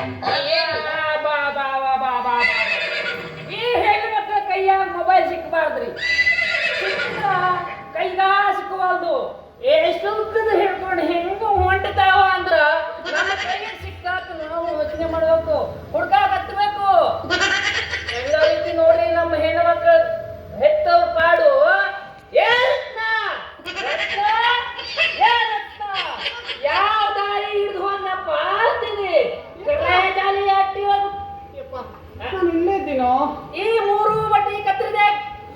ಬಾ ಬಾ ಬಾ ಬಾ ಬಾ ಈ ಹೆಣ್ಮಕ್ಳ ಕೈಯಾಗ ಮೊಬೈಲ್ ಸಿಕ್ಕಬಾರ್ದ್ರಿ. ಸಿಕ್ಕಿದ್ರ ಕೈಗಾ ಸಿಕ್ಕಬಾರ್ದು. ಎಷ್ಟುದ್ದದ ಹಿಡ್ಕೊಂಡು ಹೆಂಗ ಹೊಂಟತಾವ ಅಂದ್ರ ನಮ್ಮ ಕೈಗೆ ಸಿಕ್ಕಾಕ ನಾವು ಯೋಚನೆ ಮಾಡ್ಬೇಕು, ಹುಡ್ಕಾಕ ಹತ್ಬೇಕು. ಎಲ್ಲ ರೀತಿ ನೋಡ್ರಿ ನಮ್ಮ ಹೆಣ್ಮಕ್ಳು ಹೆತ್ತವ್ರ ಪಾಡು. ಯಾವ ದಾರಿ ಹಿಡಿದು ಹೋದಪ್ಪ ಅಂತೀನಿ. ಜಾಲಿ ಆಕ್ಟಿವ್ ನಾನು ಇಲ್ಲೇ ಇದ್ದೀನೋ. ಈ ಮೂರು ಬಟ್ಟಿ ಕತ್ತರಿದೆ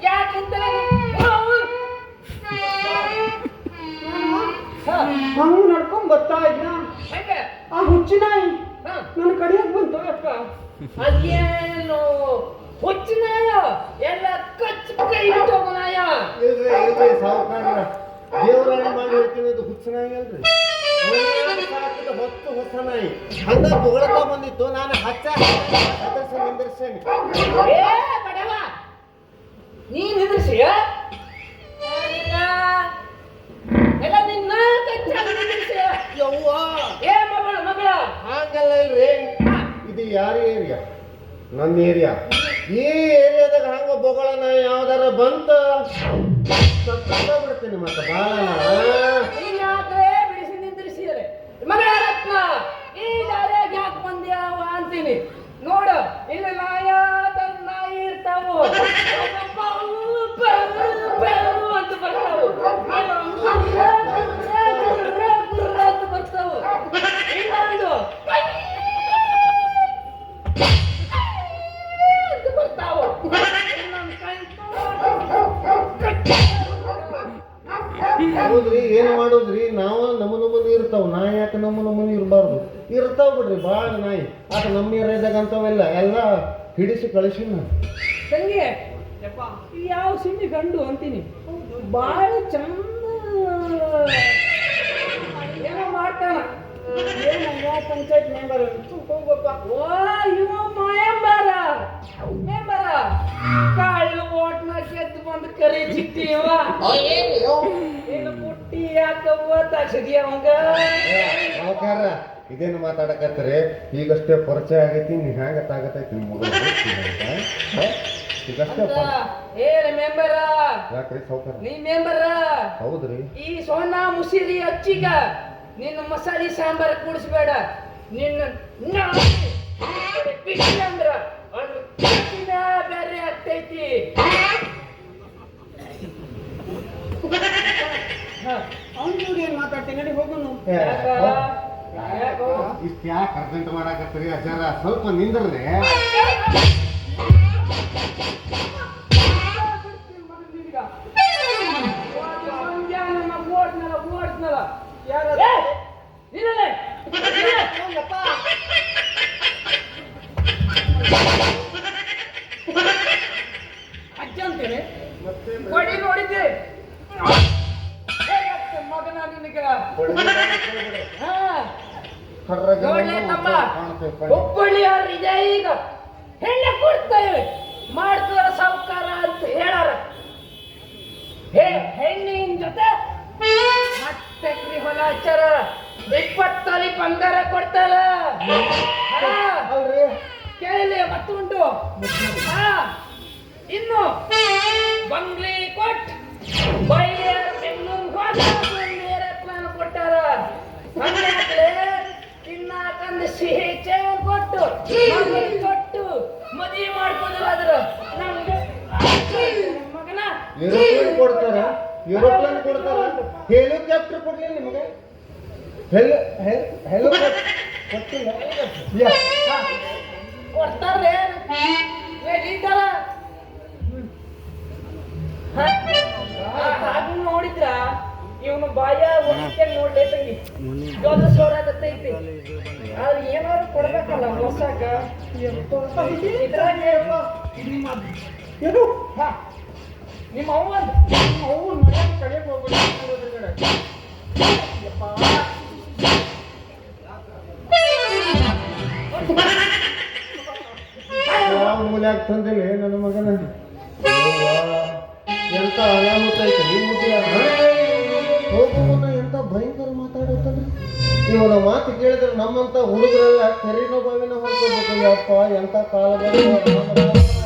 ಯಾಕಿಂತಲೇ ನಾವು ನಡ್ಕೊಂಡ್ ಬರ್ತಾ ಇದ್ನ, ಹೆಂಗೆ ಆ ಹುಚ್ಚಿನ ನನ್ನ ಕಡಿಯಕ್ ಬಂತು ಅಪ್ಪ. ಅದೇನು ಹುಚ್ಚಿನಾಯ ಎಲ್ಲ ಕಚ್ಚ ಕೈ ಹೋಗೋನಾಯ. ಇಲ್ರಿ ಸಾವುಕಾರ, ದೇವರಾಣಿ ಮಾಡಿ ಹೇಳ್ತೀನಿ, ಅದು ಹುಚ್ಚ ನಾಯಿ ಅಲ್ರಿ, ಹೊತ್ತು ಹೊಸ ನಾಯಿ. ಹಂಗ ಬೊಗಳಕ ಬಂದಿತ್ತು, ನಾನು ಹಚ್ಚ ನಿಂದಿರ್ಸೇನಿ. ಏ ಬಡವ, ನೀನ್ ನಿಂದ್ರಿಸಿ ಎಲ್ಲ ನಿನ್ನ ಕಚ್ಚಾಗ ನಿಂದ್ರಿಸಿ. ಯವ್ವ ಏ ಮಗಳ ಹಂಗಲ್ಲ ಇಲ್ರಿ, ಇದು ಯಾರ ಏರಿಯಾ? ನನ್ನ ಏರಿಯಾ. ಈ ಏರಿಯಾದಾಗ ಹಂಗ ಬೊಗಳ ನಾಯಿ ಯಾವ್ದಾರ ಬಂತ ಬಿಡ್ತೀನಿ ಮತ್ತೆ ಬಾಳ. ಯಾಕೆ ಬಿಡಿಸಿ ನಿಂದ್ರಿಸಿದ್ರೆ ಮಗಳ ರತ್ನ ಈ ದಾರಿಯಾಗ ಯಾಕೆ ಬಂದ್ಯಾವ ಅಂತೀನಿ. ನೋಡು ಇಲ್ಲಿ ನಾಯ ತನ್ನ ನಾಯಿ ಇರ್ತಾವು ಅಂತ ಬರ್ತಾವು ಅಂತ ಬರ್ತಾವು. ಇನ್ನೊಂದು ಅಂತ ಬರ್ತಾವು. ಇನ್ನೊಂದು ಹೌದ್ರಿ, ಏನು ಮಾಡೋದ್ರಿ, ನಾವು ನಮೂನಿ ಇರ್ತಾವ. ನಾಯಿ ಯಾಕೆ ನಮೂನಿ ಇರಬಾರ್ದು? ಇರ್ತಾವ ಬಿಡ್ರಿ ಭಾಳ ನಾಯಿ. ಆತ ನಮ್ಮ ಏರಿಯಾದಾಗ ಅಂತವೆಲ್ಲ ಎಲ್ಲ ಹಿಡಿಸಿ ಕಳಿಸಿ ತಂಗಿ ಯಾವ ಸಿಂಡಿ ಗಂಡು ಅಂತೀನಿ. ಬಾಳ ಚಂದ ಏನೋ ಮಾಡ್ತಾನ. ಪಂಚಾಯತ್ ಮೆಂಬರ್ ಓ ಇವ ಮೆಂಬರ ಕಾಳು ಓಟ್ನ ಗೆದ್ದು ಬಂದು ಕರಿ ಚಿಟ್ಟಿ ಇವ ಏನು ಪುಟ್ಟಿ ಯಾಕವ್ವ ತಕ್ಷದಿ ಅವಂಗ. ಸಾವುಕಾರ ಇದೇನು ಮಾತಾಡಕತ್ತಾರೆ? ಈಗಷ್ಟೇ ಪರಿಚಯ ಆಗೈತಿ, ನೀ ಹ್ಯಾಂಗ ತಾಗತೈತಿ ನಿಮ್ಮ ಮಗಳು ಈಗಷ್ಟೇ. ಏ ಮೆಂಬರ, ಯಾಕ್ರಿ ಸಾವುಕಾರ? ನೀ ಮೆಂಬರ ಹೌದ್ರಿ. ಈ ಸೋನ ಮುಸಿರಿ ಹಚ್ಚಿಗ ನಿನ್ನ ಮಸಾಲೆ ಸಾಂಬಾರ ಕೂಡಿಸ್ಬೇಡ. ನಿನ್ನ ಅಂದ್ರ ಅದು ಬೇರೆ ಆಗ್ತೈತಿ. ಅವ್ನ ಜೋಡಿ ಏನ್ ಮಾತಾಡ್ತೀನಿ, ನಡಿ ಹೋಗೋನು. ಇಷ್ಟ ಯಾಕೆ ಅರ್ಜೆಂಟ್ ಮಾಡಾಕತ್ತೀರಿ ಅಜ್ಜಾರ? ಸ್ವಲ್ಪ ನಿಂದ್ರನೆ. ಅಜ್ಜ ಅಂತೇನೆ ಕೊಡಿ ನೋಡಿದ್ದೆ ಮಗನ ನಿನಗ. ನೋಡ್ಲೆ ತಮ್ಮ, ಹುಬ್ಬಳ್ಳಿಯವ್ರ ಇದೆ ಈಗ ಹೆಣ್ಣೆ ಕೊಡ್ತೇವೆ ಮಾಡ್ತಾರ ಸಾವುಕಾರ ಅಂತ ಹೇಳಾರ. ಹೆಣ್ಣಿನ ಜೊತೆ ಮತ್ತೆ ಹೊಲ ಹಚ್ಚಾರ. 20 ತೊಲಿ ಬಂಗಾರ ಕೊಡ್ತಾರ. ಕೇಳಿ ಮತ್ತುಂಟು. ಇನ್ನು ಬಂಗ್ಲಿ ಕೊಟ್ಟು ಬೆಂಗಳೂರು ಕೊಟ್ಟಾರ. ತಿನ್ನಾಕಂದು ಸಿಹಿ ಚೇನ್ ಕೊಟ್ಟು ಮದುವೆ ಮಾಡ್ಕೊಂಡ್ರ ಮಗನ ಏರೋಪ್ಲೇನ್ ಕೊಡ್ತಾರ, ಹೆಲಿಕಾಪ್ಟರ್ ಕೊಡ್ಲಿ ನಿಮಗೆ? ಕೊಟ್ಟಿಲ್ಲ ಕೊಡ್ತಾರ್ರೆ ನೋಡಿದ್ರ ಇವನು ಬಾಯ ನೋಡ್ಲೇ ತಂಗಿ ಜೋದ ಸೋರಾಗತ್ತೈತಿ. ಆದ್ರೆ ಏನಾದ್ರು ಕೊಡ್ಬೇಕಲ್ಲ ಹೊಸಾಕ. ಇದ್ರಾಗ ಏನು ನಿಮ್ಮ ಅವ್ವ ಮನೆ ಕಡೆಗೆ ಹೋಗ್ಬಿಟ್ಟು ಯಾವ ಮೂಲ್ಯಾಗ ತಂದಿಲ್ಲ ನನ್ನ ಮಗನ. ಎಂತ ಅನಾಹುತ ಐತೆ ಈ ಮುಗಿಯ ಹೋಗುವನ ಎಂತ ಭಯಂಕರ ಮಾತಾಡುತ್ತಲ್ಲ. ಇವನ ಮಾತು ಕೇಳಿದ್ರೆ ನಮ್ಮಂತ ಹುಡುಗರೆಲ್ಲ ಕೆರಿನೋ ಬಾವಿನ ಹೊರಕೋಬೇಕು. ಯಪ್ಪ ಎಂತ ಕಾಲ ಬಂತು.